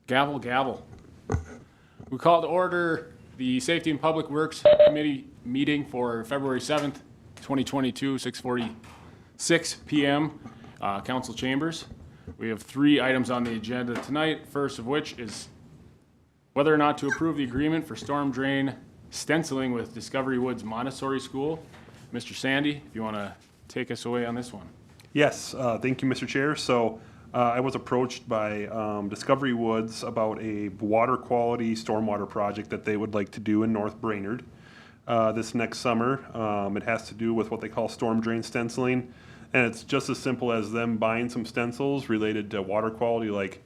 Gavel, gavel. We call to order the Safety and Public Works Committee meeting for February 7th, 2022, 6:46 p.m. Council chambers. We have 3 items on the agenda tonight, first of which is whether or not to approve the agreement for storm drain stenciling with Discovery Woods Montessori School. Mr. Sandy, if you want to take us away on this one. Yes, thank you, Mr. Chair. So I was approached by Discovery Woods about a water quality stormwater project that they would like to do in North Brainerd this next summer. It has to do with what they call storm drain stenciling, and it's just as simple as them buying some stencils related to water quality, like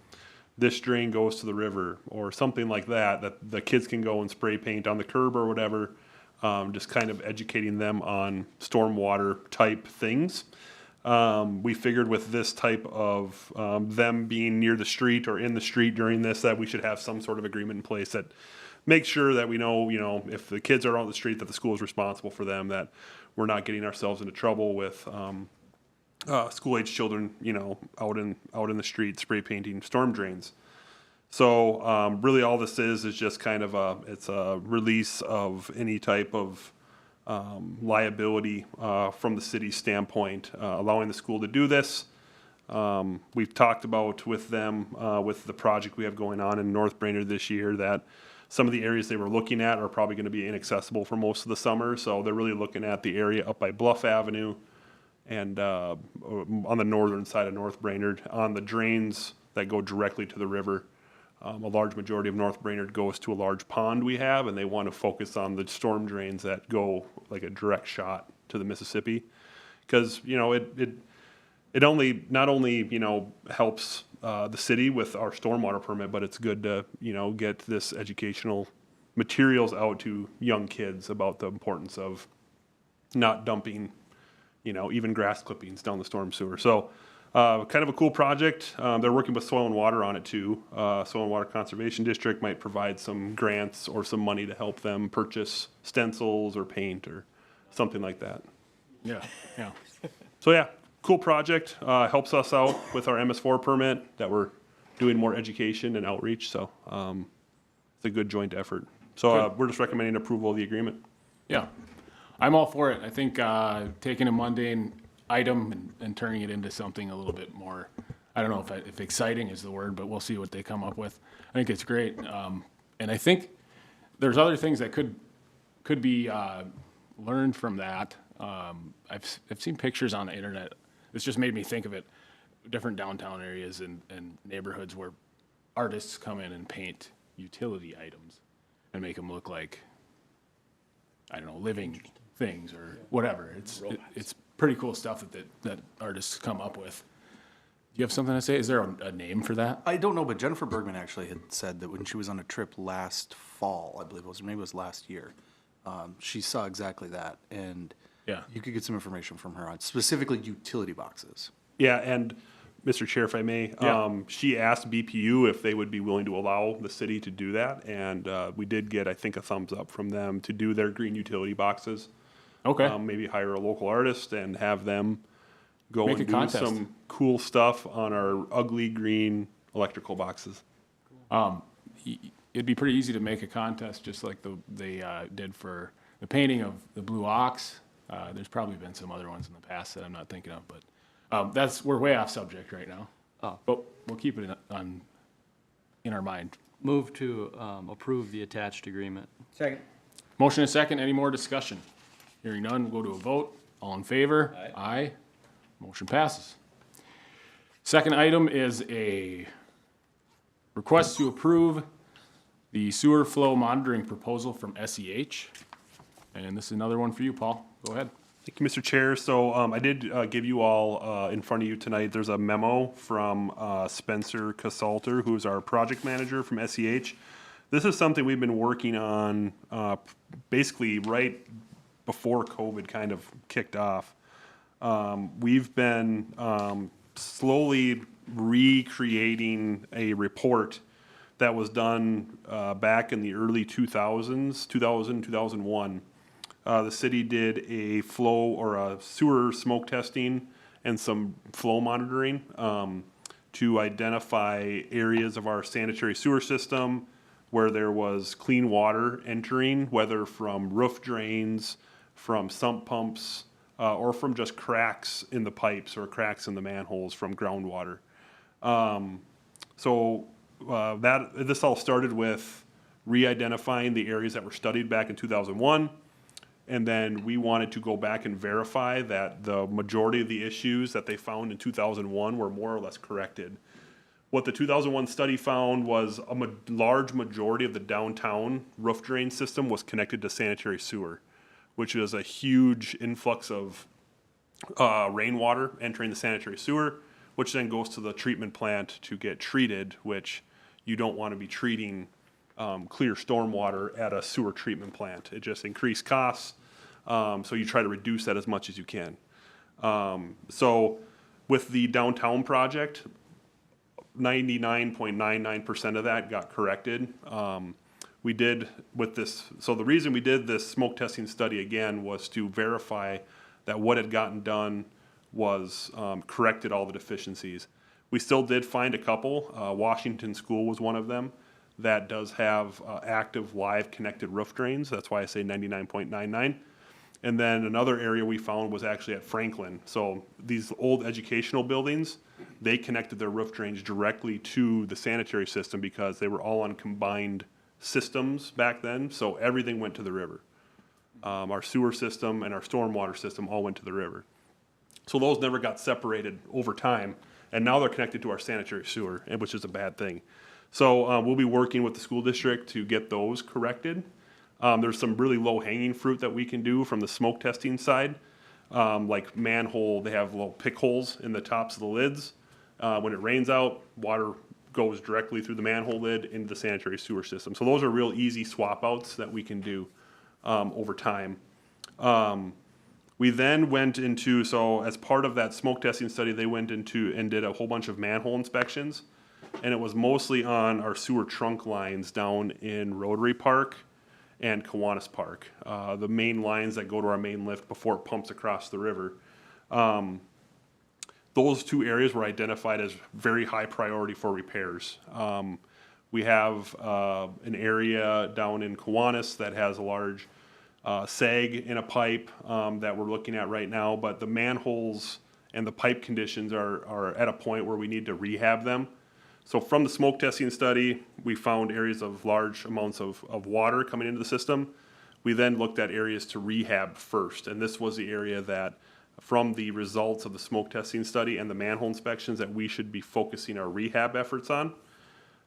this drain goes to the river or something like that, that the kids can go and spray paint on the curb or whatever, just kind of educating them on stormwater type things. We figured with this type of them being near the street or in the street during this, that we should have some sort of agreement in place that makes sure that we know, if the kids are on the street, that the school is responsible for them, that we're not getting ourselves into trouble with school-age children, out in the street spray painting storm drains. So really all this is just kind of it's a release of any type of liability from the city's standpoint, allowing the school to do this. We've talked about with them, with the project we have going on in North Brainerd this year, that some of the areas they were looking at are probably going to be inaccessible for most of the summer. So they're really looking at the area up by Bluff Avenue and on the northern side of North Brainerd, on the drains that go directly to the river. A large majority of North Brainerd goes to a large pond we have, and they want to focus on the storm drains that go like a direct shot to the Mississippi, because it only not only helps the city with our stormwater permit, but it's good to get this educational materials out to young kids about the importance of not dumping even grass clippings down the storm sewer. So. Kind of a cool project. They're working with Soil and Water on it too. Soil and Water Conservation District might provide some grants or some money to help them purchase stencils or paint or something like that. Yeah. So yeah, cool project. Helps us out with our MS4 permit that we're doing more education and outreach. So it's a good joint effort. So we're just recommending approval of the agreement. Yeah. I'm all for it. I think taking a mundane item and turning it into something a little bit more, I don't know if exciting is the word, but we'll see what they come up with. I think it's great. And I think there's other things that could be learned from that. I've seen pictures on the internet. It's just made me think of it, different downtown areas and neighborhoods where artists come in and paint utility items and make them look like, I don't know, living things or whatever. It's pretty cool stuff that artists come up with. Do you have something to say? Is there a name for that? I don't know, but Jennifer Bergman actually had said that when she was on a trip last fall, I believe it was, maybe it was last year, she saw exactly that, and you could get some information from her on specifically utility boxes. Yeah, and Mr. Chair, if I may, she asked BPU if they would be willing to allow the city to do that, and we did get, I think, a thumbs up from them to do their green utility boxes. Okay. Maybe hire a local artist and have them go Make and a do contest. some cool stuff on our ugly green electrical boxes. It'd be pretty easy to make a contest, just like they did for the painting of the Blue Ox. There's probably been some other ones in the past that I'm not thinking of, but we're way off subject right now. But we'll keep it in our mind. Move to approve the attached agreement. Second. Motion and second. Any more discussion? Hearing none, we'll go to a vote. All in favor? Aye. Motion passes. Second item is a request to approve the sewer flow monitoring proposal from SEH. And this is another one for you, Paul. Go ahead. Thank you, Mr. Chair. So I did give you all in front of you tonight, there's a memo from Spencer Casalter, who's our project manager from SEH. This is something we've been working on basically right before COVID kind of kicked off. We've been slowly recreating a report that was done back in the early 2001. The city did a flow or a sewer smoke testing and some flow monitoring to identify areas of our sanitary sewer system where there was clean water entering, whether from roof drains, from sump pumps, or from just cracks in the pipes or cracks in the manholes from groundwater. This all started with re-identifying the areas that were studied back in 2001. And then we wanted to go back and verify that the majority of the issues that they found in 2001 were more or less corrected. What the 2001 study found was a large majority of the downtown roof drain system was connected to sanitary sewer, which is a huge influx of rainwater entering the sanitary sewer, which then goes to the treatment plant to get treated, which you don't want to be treating clear stormwater at a sewer treatment plant. It just increased costs, so you try to reduce that as much as you can. So with the downtown project, 99.99% of that got corrected. We did with this, so the reason we did this smoke testing study again was to verify that what had gotten done was corrected all the deficiencies. We still did find a couple. Washington School was one of them that does have active live connected roof drains. That's why I say 99.99. And then another area we found was actually at Franklin. So these old educational buildings, they connected their roof drains directly to the sanitary system because they were all on combined systems back then. So everything went to the river. Our sewer system and our stormwater system all went to the river. So those never got separated over time. And now they're connected to our sanitary sewer, which is a bad thing. So we'll be working with the school district to get those corrected. There's some really low-hanging fruit that we can do from the smoke testing side. Like manhole, they have little pick holes in the tops of the lids. When it rains out, water goes directly through the manhole lid into the sanitary sewer system. So those are real easy swap outs that we can do over time. We then went into, so as part of that smoke testing study, they went into and did a whole bunch of manhole inspections. And it was mostly on our sewer trunk lines down in Rotary Park and Kiwanis Park, the main lines that go to our main lift before it pumps across the river. Those two areas were identified as very high priority for repairs. We have an area down in Kiwanis that has a large sag in a pipe that we're looking at right now, but the manholes and the pipe conditions are at a point where we need to rehab them. So from the smoke testing study, we found areas of large amounts of water coming into the system. We then looked at areas to rehab first, and this was the area that, from the results of the smoke testing study and the manhole inspections, that we should be focusing our rehab efforts on.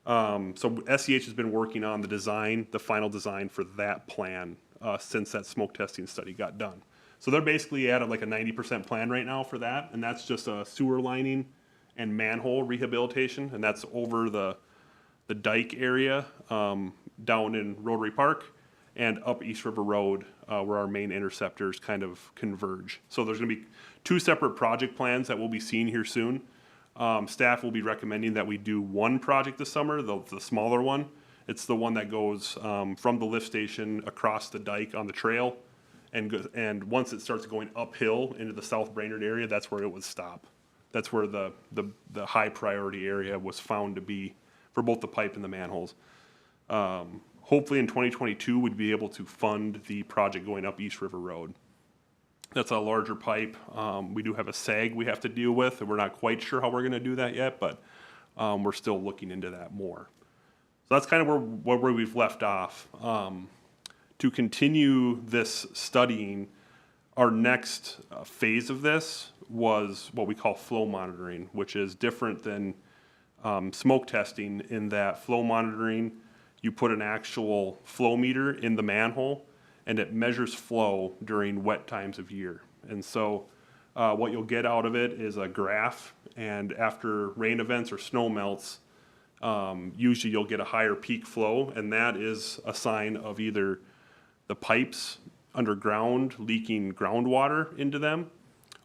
So SEH has been working on the design, the final design for that plan since that smoke testing study got done. So they're basically at like a 90% plan right now for that, and that's just a sewer lining and manhole rehabilitation, and that's over the dike area down in Rotary Park and up East River Road where our main interceptors kind of converge. So there's going to be two separate project plans that we'll be seeing here soon. Staff will be recommending that we do one project this summer, the smaller one. It's the one that goes from the lift station across the dike on the trail, and once it starts going uphill into the South Brainerd area, that's where it would stop. That's where the high priority area was found to be for both the pipe and the manholes. Hopefully in 2022, we'd be able to fund the project going up East River Road. That's a larger pipe. We do have a sag we have to deal with, and we're not quite sure how we're gonna do that yet, but we're still looking into that more. So that's kind of where we've left off. To continue this studying, our next phase of this was what we call flow monitoring, which is different than smoke testing in that flow monitoring, you put an actual flow meter in the manhole and it measures flow during wet times of year. And so what you'll get out of it is a graph, and after rain events or snow melts, usually you'll get a higher peak flow, and that is a sign of either the pipes underground leaking groundwater into them,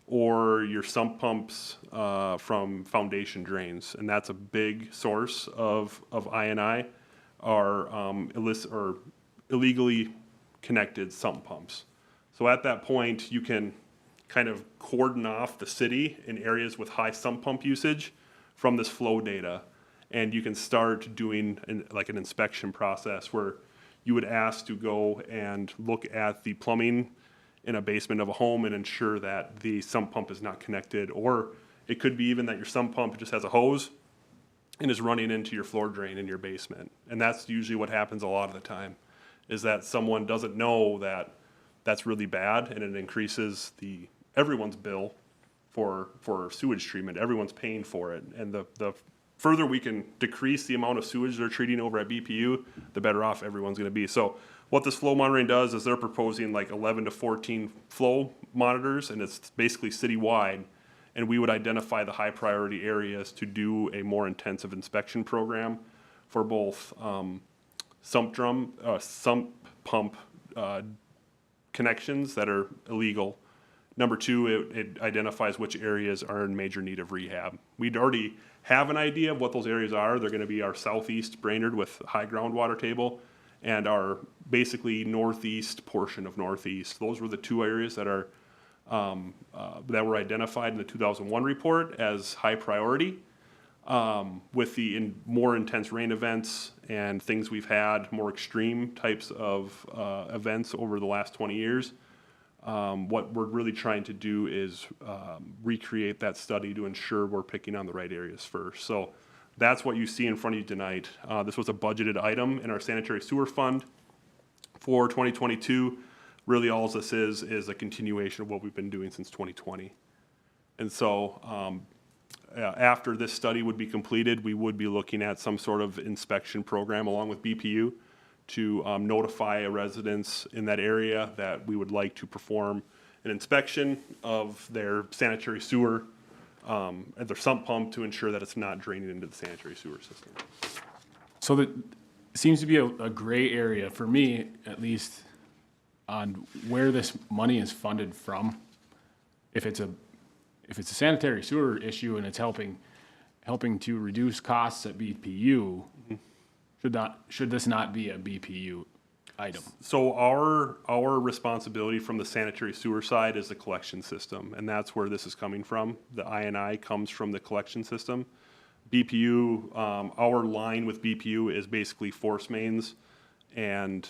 or your sump pumps from foundation drains. And that's a big source of I&I, are illicit or illegally connected sump pumps. So at that point, you can kind of cordon off the city in areas with high sump pump usage from this flow data. And you can start doing like an inspection process where you would ask to go and look at the plumbing in a basement of a home and ensure that the sump pump is not connected. Or it could be even that your sump pump just has a hose and is running into your floor drain in your basement. And that's usually what happens a lot of the time, is that someone doesn't know that that's really bad, and it increases everyone's bill for sewage treatment. Everyone's paying for it. And the further we can decrease the amount of sewage they're treating over at BPU, the better off everyone's gonna be. So what this flow monitoring does is they're proposing like 11 to 14 flow monitors, and it's basically citywide. And we would identify the high priority areas to do a more intensive inspection program for both sump pump connections that are illegal. Number two, it identifies which areas are in major need of rehab. We'd already have an idea of what those areas are. They're gonna be our southeast Brainerd with high groundwater table and our basically northeast portion of northeast. Those were the two areas that that were identified in the 2001 report as high priority. With the more intense rain events and things we've had, more extreme types of events over the last 20 years, what we're really trying to do is recreate that study to ensure we're picking on the right areas first. So that's what you see in front of you tonight. This was a budgeted item in our sanitary sewer fund for 2022. Really all this is a continuation of what we've been doing since 2020. And so after this study would be completed, we would be looking at some sort of inspection program along with BPU to notify residents in that area that we would like to perform an inspection of their sanitary sewer and their sump pump to ensure that it's not draining into the sanitary sewer system. So that seems to be a gray area for me, at least, on where this money is funded from. If it's a sanitary sewer issue and it's helping to reduce costs at BPU, should this not be a BPU item? So our responsibility from the sanitary sewer side is the collection system, and that's where this is coming from. The I&I comes from the collection system. BPU, our line with BPU is basically force mains and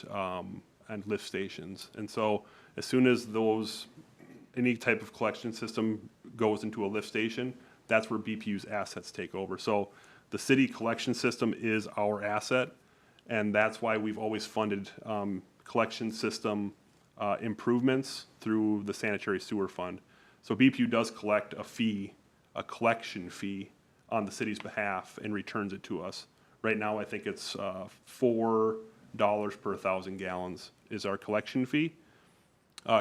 lift stations. And so as soon as any type of collection system goes into a lift station, that's where BPU's assets take over. So the city collection system is our asset, and that's why we've always funded collection system improvements through the sanitary sewer fund. So BPU does collect a collection fee on the city's behalf and returns it to us. Right now, I think it's $4 per 1,000 gallons is our collection fee.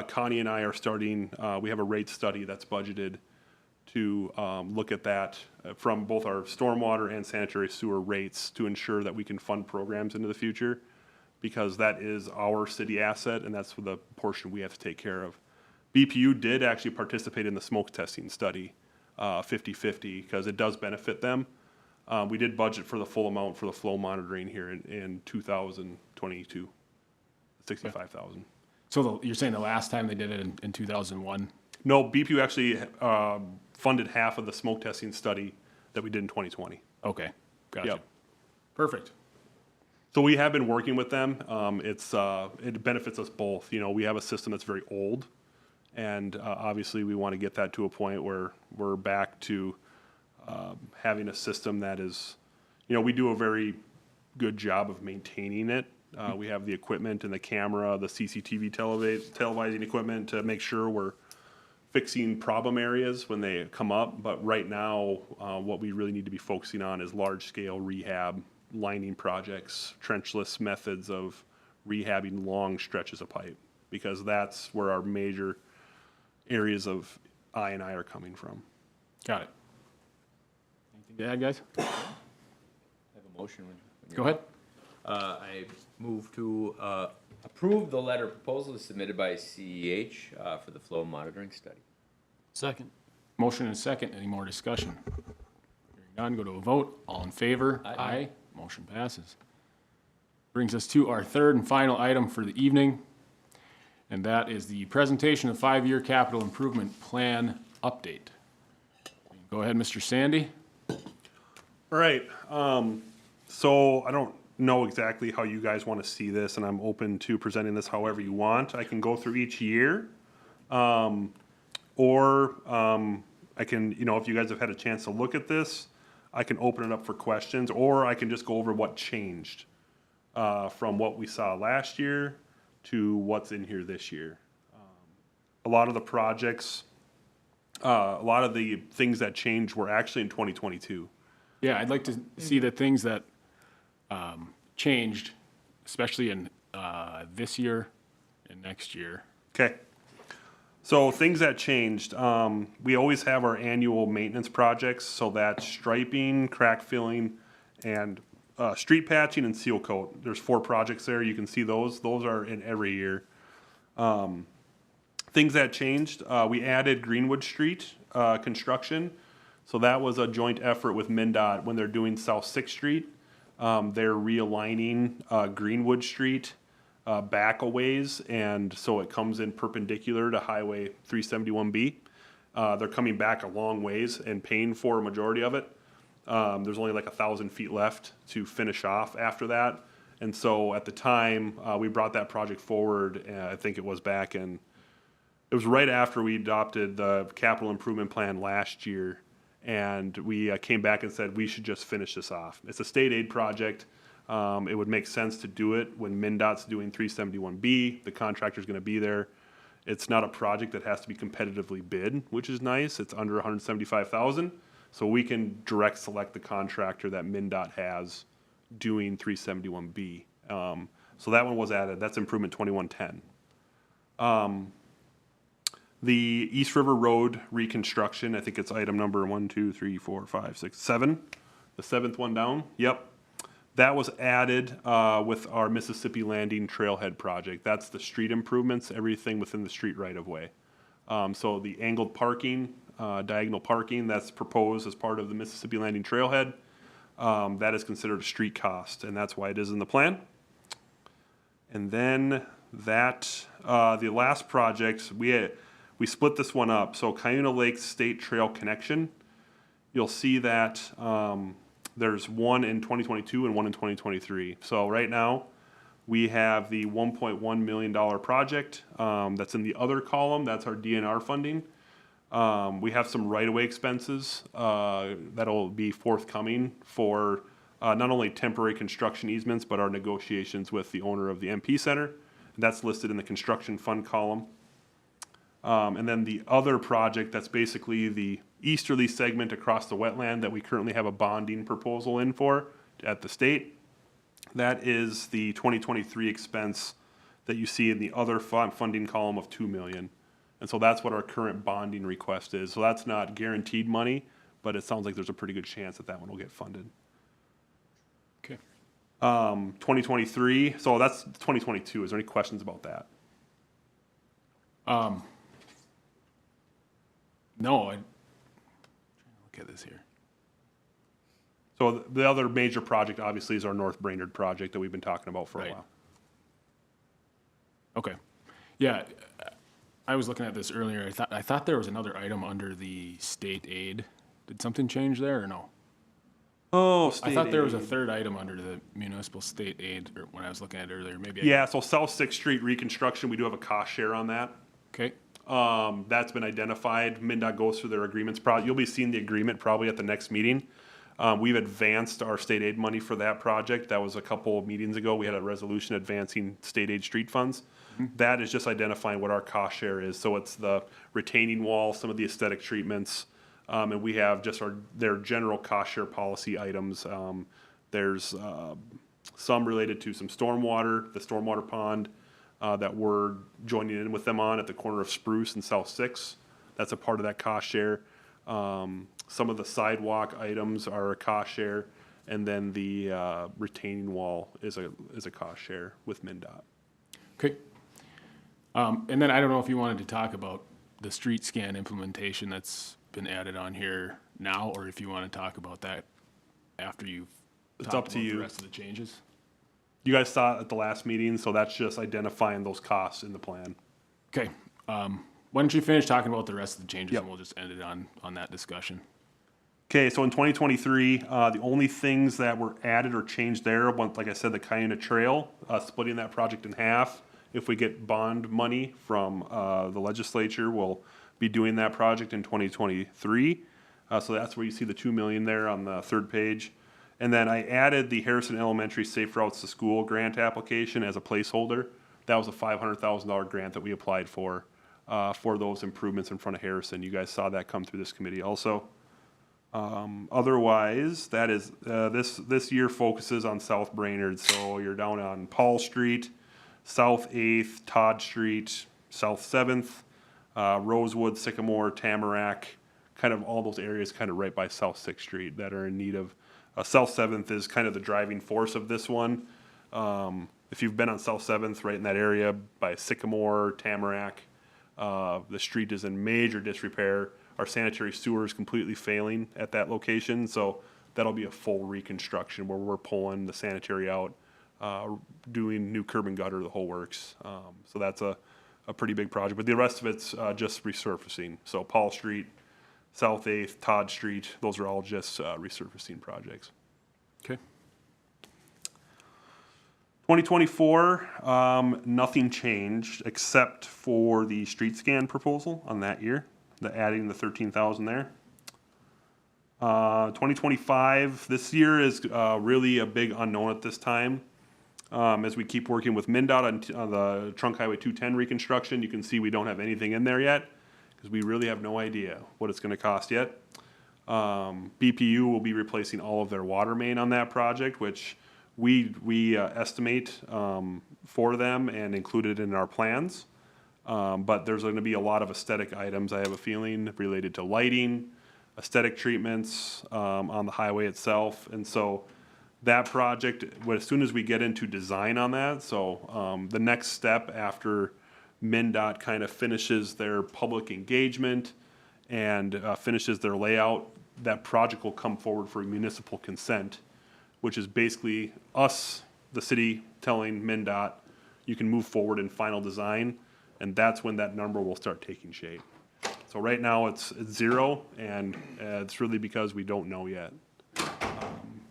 Connie and I are starting, we have a rate study that's budgeted to look at that from both our stormwater and sanitary sewer rates to ensure that we can fund programs into the future, because that is our city asset and that's the portion we have to take care of. BPU did actually participate in the smoke testing study, 50-50, because it does benefit them. We did budget for the full amount for the flow monitoring here in 2022, 65,000. So you're saying the last time they did it in 2001? No, BPU actually funded half of the smoke testing study that we did in 2020. Okay, gotcha. Yep. Perfect. So we have been working with them. It benefits us both. You know, we have a system that's very old, and obviously we want to get that to a point where we're back to having a system that is, you know, we do a very good job of maintaining it. We have the equipment and the camera, the CCTV televising equipment to make sure we're fixing problem areas when they come up. But right now, what we really need to be focusing on is large-scale rehab, lining projects, trenchless methods of rehabbing long stretches of pipe, because that's where our major areas of I&I are coming from. Got it. Anything to add, guys? I have a motion. Go ahead. I move to approve the letter proposal submitted by CEH for the flow monitoring study. Second. Motion and second. Any more discussion? Hearing none, go to a vote. All in favor? Aye. Motion passes. Brings us to our third and final item for the evening, and that is the presentation of 5-year capital improvement plan update. Go ahead, Mr. Sandy. All right, so I don't know exactly how you guys want to see this, and I'm open to presenting this however you want. I can go through each year, or I can, if you guys have had a chance to look at this, I can open it up for questions, or I can just go over what changed from what we saw last year to what's in here this year. A lot of the projects, a lot of the things that changed were actually in 2022. Yeah, I'd like to see the things that changed, especially in this year and next year. Okay. So things that changed, we always have our annual maintenance projects, so that's striping, crack filling, and street patching and seal coat. There's 4 projects there. You can see those. Those are in every year. Things that changed, we added Greenwood Street construction. So that was a joint effort with MnDOT when they're doing South 6th Street. They're realigning Greenwood Street back a ways, and so it comes in perpendicular to Highway 371B. They're coming back a long ways and paying for a majority of it. There's only like 1,000 feet left to finish off after that. And so at the time, we brought that project forward, I think it was it was right after we adopted the capital improvement plan last year. And we came back and said, we should just finish this off. It's a state aid project. It would make sense to do it when MnDOT's doing 371B. The contractor's going to be there. It's not a project that has to be competitively bid, which is nice. It's under $175,000. So we can direct select the contractor that MnDOT has doing 371B. So that one was added. That's improvement 2110. The East River Road reconstruction, I think it's item number 1, 2, 3, 4, 5, 6, 7. The 7th one down. Yep. That was added with our Mississippi Landing Trailhead project. That's the street improvements, everything within the street right of way. So the angled parking, diagonal parking, that's proposed as part of the Mississippi Landing Trailhead. That is considered a street cost, and that's why it is in the plan. And then the last project, we split this one up. So Cuyuna Lakes State Trail Connection, you'll see that there's one in 2022 and one in 2023. So right now, we have the $1.1 million project that's in the other column. That's our DNR funding. We have some right-of-way expenses that'll be forthcoming for not only temporary construction easements, but our negotiations with the owner of the MP Center. And that's listed in the construction fund column. And then the other project, that's basically the easterly segment across the wetland that we currently have a bonding proposal in for at the state. That is the 2023 expense that you see in the other funding column of $2 million. And so that's what our current bonding request is. So that's not guaranteed money, but it sounds like there's a pretty good chance that that one will get funded. Okay. 2023, so that's 2022. Is there any questions about that? No, look at this here. So the other major project, obviously, is our North Brainerd project that we've been talking about for a Right. while. Okay. Yeah, I was looking at this earlier. I thought there was another item under the state aid. Did something change there or no? Oh, I thought there was a third item under the municipal state aid when I was looking at it earlier. Maybe. Yeah, so South 6th Street reconstruction, we do have a cost share on that. Okay. That's been identified. MnDOT goes through their agreements. You'll be seeing the agreement probably at the next meeting. We've advanced our state aid money for that project. That was a couple of meetings ago. We had a resolution advancing state aid street funds. That is just identifying what our cost share is. So it's the retaining wall, some of the aesthetic treatments, and we have just their general cost share policy items. There's some related to some stormwater, the stormwater pond that we're joining in with them on at the corner of Spruce and South 6. That's a part of that cost share. Some of the sidewalk items are a cost share, and then the retaining wall is a cost share with MnDOT. Okay. And then I don't know if you wanted to talk about the street scan implementation that's been added on here now, or if you want to talk about that after you've It's talked up to about you. the rest of the changes. You guys saw it at the last meeting, so that's just identifying those costs in the plan. Okay. Why don't you finish talking about the rest of the changes Yep. and we'll just end it on that discussion. Okay, so in 2023, the only things that were added or changed there, like I said, the Cayuna Trail, splitting that project in half. If we get bond money from the legislature, we'll be doing that project in 2023. So that's where you see the 2 million there on the third page. And then I added the Harrison Elementary Safe Routes to School grant application as a placeholder. That was a $500,000 grant that we applied for those improvements in front of Harrison. You guys saw that come through this committee also. Otherwise, that is, this year focuses on South Brainerd. So you're down on Paul Street, South 8th, Todd Street, South 7th, Rosewood, Sycamore, Tamarack, kind of all those areas kind of right by South 6th Street that are in need of. South 7th is kind of the driving force of this one. If you've been on South 7th, right in that area by Sycamore, Tamarack, the street is in major disrepair. Our sanitary sewer is completely failing at that location, so that'll be a full reconstruction where we're pulling the sanitary out, doing new curb and gutter, the whole works. So that's a pretty big project, but the rest of it's just resurfacing. So Paul Street, South 8th, Todd Street, those are all just resurfacing projects. Okay. 2024, nothing changed except for the street scan proposal on that year, adding the 13,000 there. 2025, this year is really a big unknown at this time. As we keep working with MnDOT on the Trunk Highway 210 reconstruction, you can see we don't have anything in there yet because we really have no idea what it's going to cost yet. BPU will be replacing all of their water main on that project, which we estimate for them and included in our plans. But there's going to be a lot of aesthetic items, I have a feeling, related to lighting, aesthetic treatments on the highway itself. And so that project, as soon as we get into design on that, so the next step after MnDOT kind of finishes their public engagement and finishes their layout, that project will come forward for municipal consent, which is basically us, the city, telling MnDOT, you can move forward in final design, and that's when that number will start taking shape. So right now it's 0, and it's really because we don't know yet.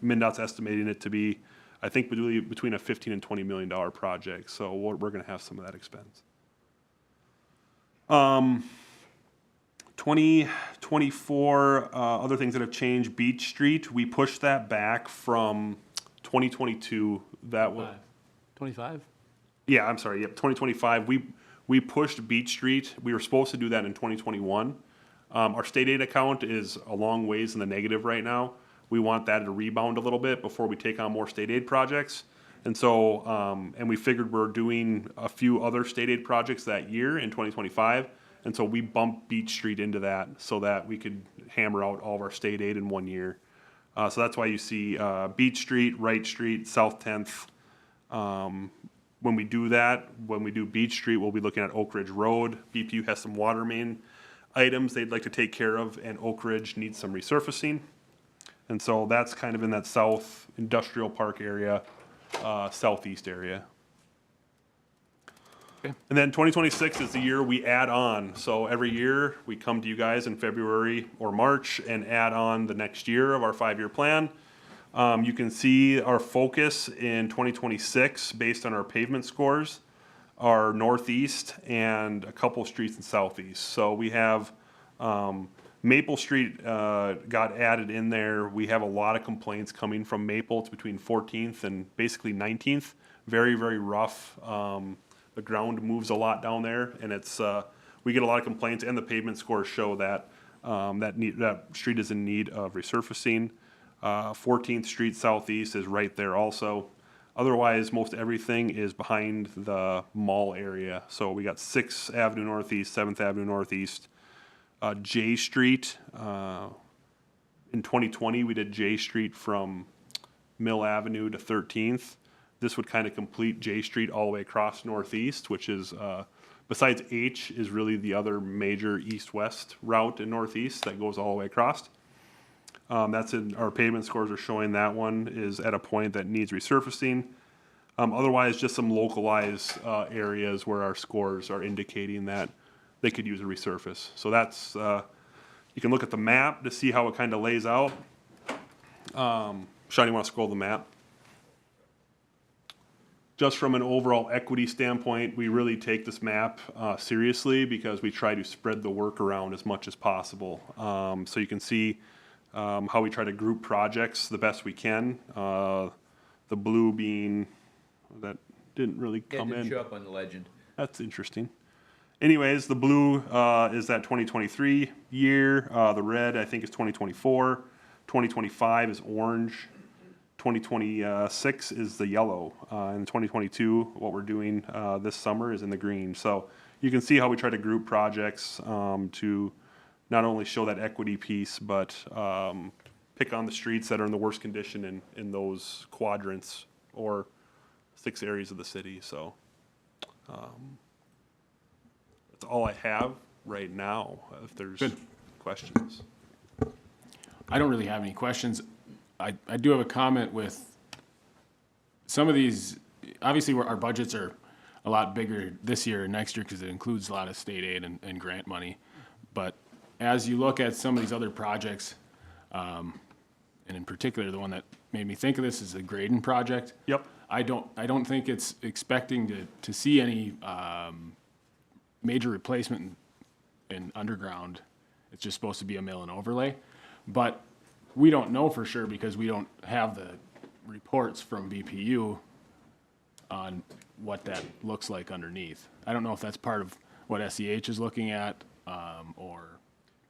MnDOT's estimating it to be, I think, between a $15 and $20 million project, so we're going to have some of that expense. 2024, other things that have changed, Beech Street, we pushed that back from 2022. That was 25? Yeah, I'm sorry. Yep, 2025. We pushed Beech Street. We were supposed to do that in 2021. Our state aid account is a long ways in the negative right now. We want that to rebound a little bit before we take on more state aid projects. And so, and we figured we're doing a few other state aid projects that year in 2025. And so we bumped Beech Street into that so that we could hammer out all of our state aid in 1 year. So that's why you see Beech Street, Wright Street, South 10th. When we do that, when we do Beech Street, we'll be looking at Oak Ridge Road. BPU has some water main items they'd like to take care of, and Oak Ridge needs some resurfacing. And so that's kind of in that south industrial park area, southeast area. Okay. And then 2026 is the year we add on. So every year we come to you guys in February or March and add on the next year of our 5-year plan. You can see our focus in 2026 based on our pavement scores are northeast and a couple streets in southeast. So we have Maple Street got added in there. We have a lot of complaints coming from Maple. It's between 14th and basically 19th. Very, very rough. The ground moves a lot down there, and it's we get a lot of complaints, and the pavement scores show that that street is in need of resurfacing. 14th Street Southeast is right there also. Otherwise, most everything is behind the mall area. So we got 6th Avenue Northeast, 7th Avenue Northeast. J Street, in 2020, we did J Street from Mill Avenue to 13th. This would kind of complete J Street all the way across Northeast, which is, besides H, is really the other major east-west route in Northeast that goes all the way across. That's in our pavement scores are showing that one is at a point that needs resurfacing. Otherwise, just some localized areas where our scores are indicating that they could use a resurface. So that's, You can look at the map to see how it kind of lays out. Sean, you want to scroll the map? Just from an overall equity standpoint, we really take this map seriously because we try to spread the work around as much as possible. So you can see how we try to group projects the best we can. The blue being, that didn't really Yeah, it come didn't in. show up on the legend. That's interesting. Anyways, the blue is that 2023 year. The red, I think, is 2024. 2025 is orange. 2026 is the yellow. And 2022, what we're doing this summer is in the green. So you can see how we try to group projects to not only show that equity piece, but pick on the streets that are in the worst condition in those quadrants or 6 areas of the city. So that's all I have right now, if there's questions. I don't really have any questions. I do have a comment with some of these. Obviously, our budgets are a lot bigger this year and next year because it includes a lot of state aid and grant money. But as you look at some of these other projects, and in particular, the one that made me think of this is the Graydon project. Yep. I don't think it's expecting to see any major replacement in underground. It's just supposed to be a mill and overlay. But we don't know for sure because we don't have the reports from BPU on what that looks like underneath. I don't know if that's part of what SEH is looking at, or.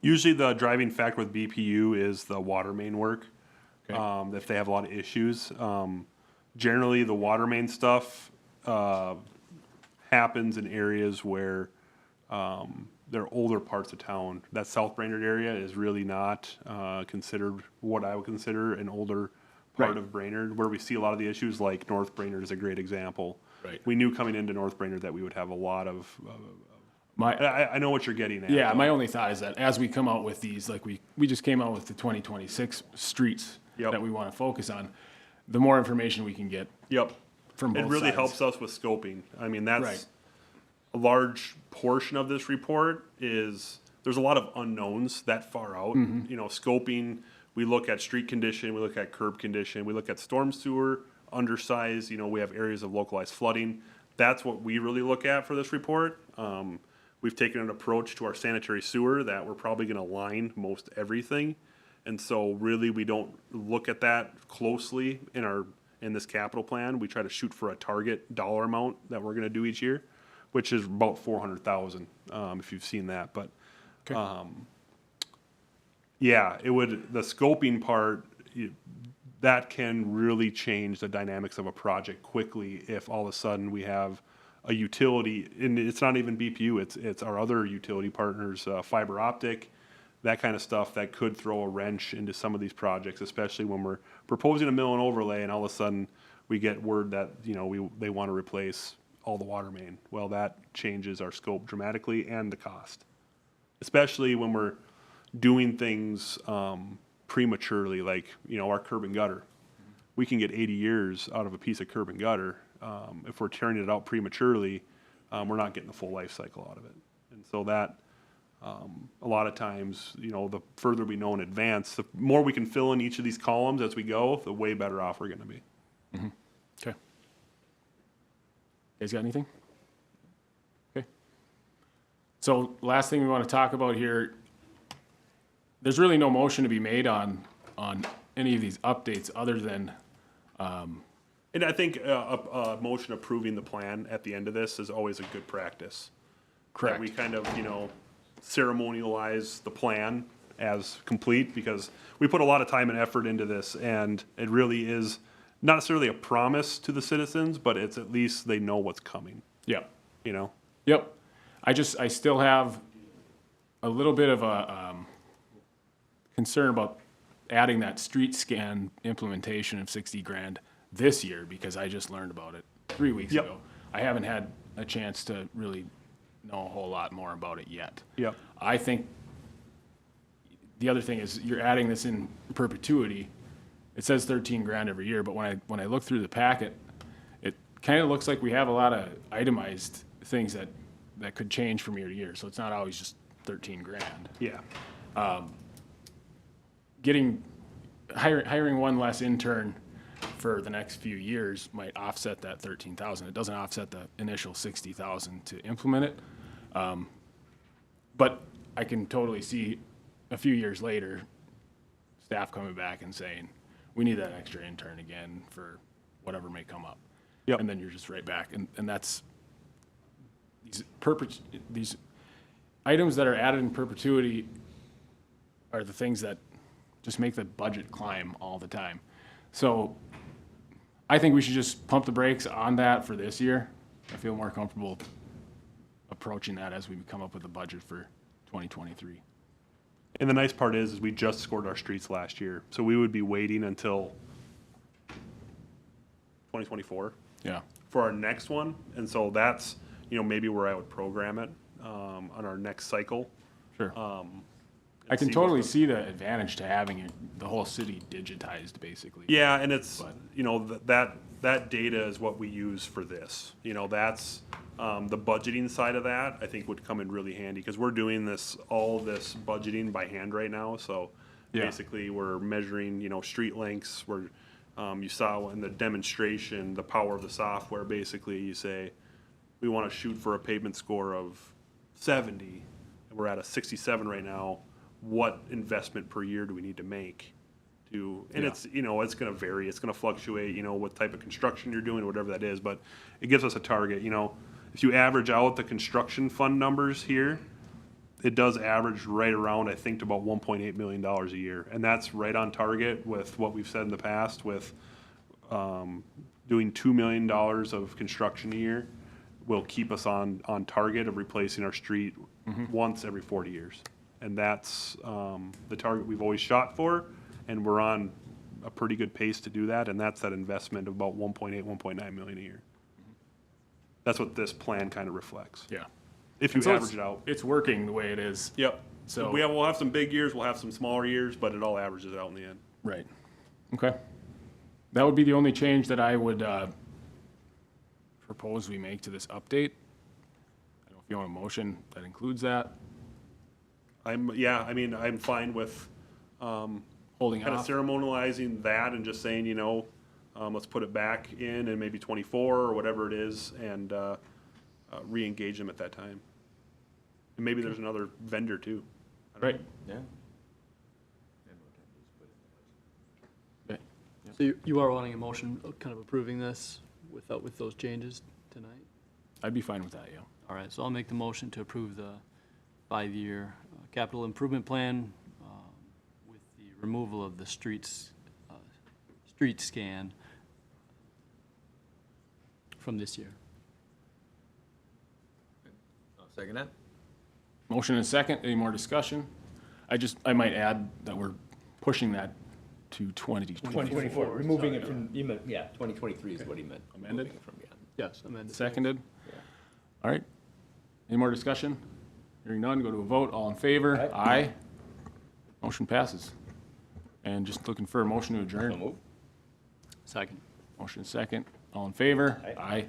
Usually the driving factor with BPU is the water main work. Okay. If they have a lot of issues. Generally, the water main stuff happens in areas where there are older parts of town. That South Brainerd area is really not considered what I would consider an older part Right. of Brainerd, where we see a lot of the issues, like North Brainerd is a great example. Right. We knew coming into North Brainerd that we would have a lot of, My, I know what you're getting at. yeah, my only thought is that as we come out with these, like we just came out with the 2026 streets Yep. that we want to focus on, the more information we can get Yep. from both It really sides. helps us with scoping. I mean, that's Right. a large portion of this report is, there's a lot of unknowns that far out. Mm-hmm. You know, scoping, we look at street condition, we look at curb condition, we look at storm sewer, undersize, we have areas of localized flooding. That's what we really look at for this report. We've taken an approach to our sanitary sewer that we're probably gonna line most everything. And so really, we don't look at that closely in this capital plan. We try to shoot for a target dollar amount that we're gonna do each year, which is about 400,000, if you've seen that. But, Okay. yeah, the scoping part, that can really change the dynamics of a project quickly if all of a sudden we have a utility, and it's not even BPU, it's our other utility partners, fiber optic, that kind of stuff that could throw a wrench into some of these projects, especially when we're proposing a mill and overlay and all of a sudden we get word that, they want to replace all the water main. Well, that changes our scope dramatically and the cost, especially when we're doing things prematurely, like, our curb and gutter. We can get 80 years out of a piece of curb and gutter. If we're tearing it out prematurely, we're not getting the full life cycle out of it. And so that, a lot of times, the further we know in advance, the more we can fill in each of these columns as we go, the way better off we're gonna be. Okay. You guys got anything? Okay. So last thing we want to talk about here, there's really no motion to be made on any of these updates other than, And I think a motion approving the plan at the end of this is always a good practice. That correct. we kind of, ceremonialize the plan as complete, because we put a lot of time and effort into this, and it really is not necessarily a promise to the citizens, but it's at least they know what's coming, Yep. Yep. I still have a little bit of a concern about adding that street scan implementation of 60 grand this year, because I just learned about it 3 weeks Yep. ago. I haven't had a chance to really know a whole lot more about it yet. Yep. I think the other thing is you're adding this in perpetuity. It says 13 grand every year, but when I look through the packet, it kind of looks like we have a lot of itemized things that could change from year to year. So it's not always just 13 grand. Yeah. hiring one less intern for the next few years might offset that 13,000. It doesn't offset the initial 60,000 to implement it. But I can totally see a few years later, staff coming back and saying, we need that extra intern again for whatever may come up. Yep. And then you're just right back. And that's, these items that are added in perpetuity are the things that just make the budget climb all the time. So I think we should just pump the brakes on that for this year. I feel more comfortable approaching that as we come up with a budget for 2023. And the nice part is we just scored our streets last year, so we would be waiting until 2024 Yeah. for our next one. And so that's, maybe where I would program it on our next cycle. Sure. And I can see totally what the- see the advantage to having the whole city digitized, basically. Yeah, and it's, But- that data is what we use for this. That's, the budgeting side of that, I think would come in really handy, because we're doing all this budgeting by hand right now, so Yeah. basically we're measuring, street lengths, you saw in the demonstration, the power of the software, basically you say, we want to shoot for a pavement score of 70, and we're at a 67 right now, what investment per year do we need to make? And Yeah. it's, it's gonna vary, it's gonna fluctuate, what type of construction you're doing, whatever that is, but it gives us a target, If you average out the construction fund numbers here, it does average right around, I think, to about $1.8 million a year. And that's right on target with what we've said in the past with doing $2 million of construction a year will keep us on target of replacing our street once every 40 years. And that's the target we've always shot for, and we're on a pretty good pace to do that, and that's that investment of about 1.8, 1.9 million a year. That's what this plan kind of reflects. Yeah. If you And so average it out. It's working the way it is. Yep. So- So we'll have some big years, we'll have some smaller years, but it all averages out in the end. Right. Okay. That would be the only change that I would propose we make to this update. I don't know if you want a motion that includes that, I'm fine with holding kind of off. ceremonializing that and just saying, let's put it back in maybe 24 or whatever it is, and re-engage them at that time. And maybe there's another vendor too. Right. Yeah. Okay. So you are wanting a motion kind of approving this with those changes tonight? I'd be fine with that, yeah. All right, so I'll make the motion to approve the 5-year capital improvement plan with the removal of the street scan from this year. I'll second that. Motion and second. Any more discussion? I might add that we're pushing that to 2024, removing it from, 2023 is what he meant. Amended? Removing it from, Yes, amended. Seconded. All right. Any more discussion? Hearing none, go to a vote. All in favor? Aye. Motion passes. And just looking for a motion to So adjourn. move. Second. Motion second. All in favor? Aye.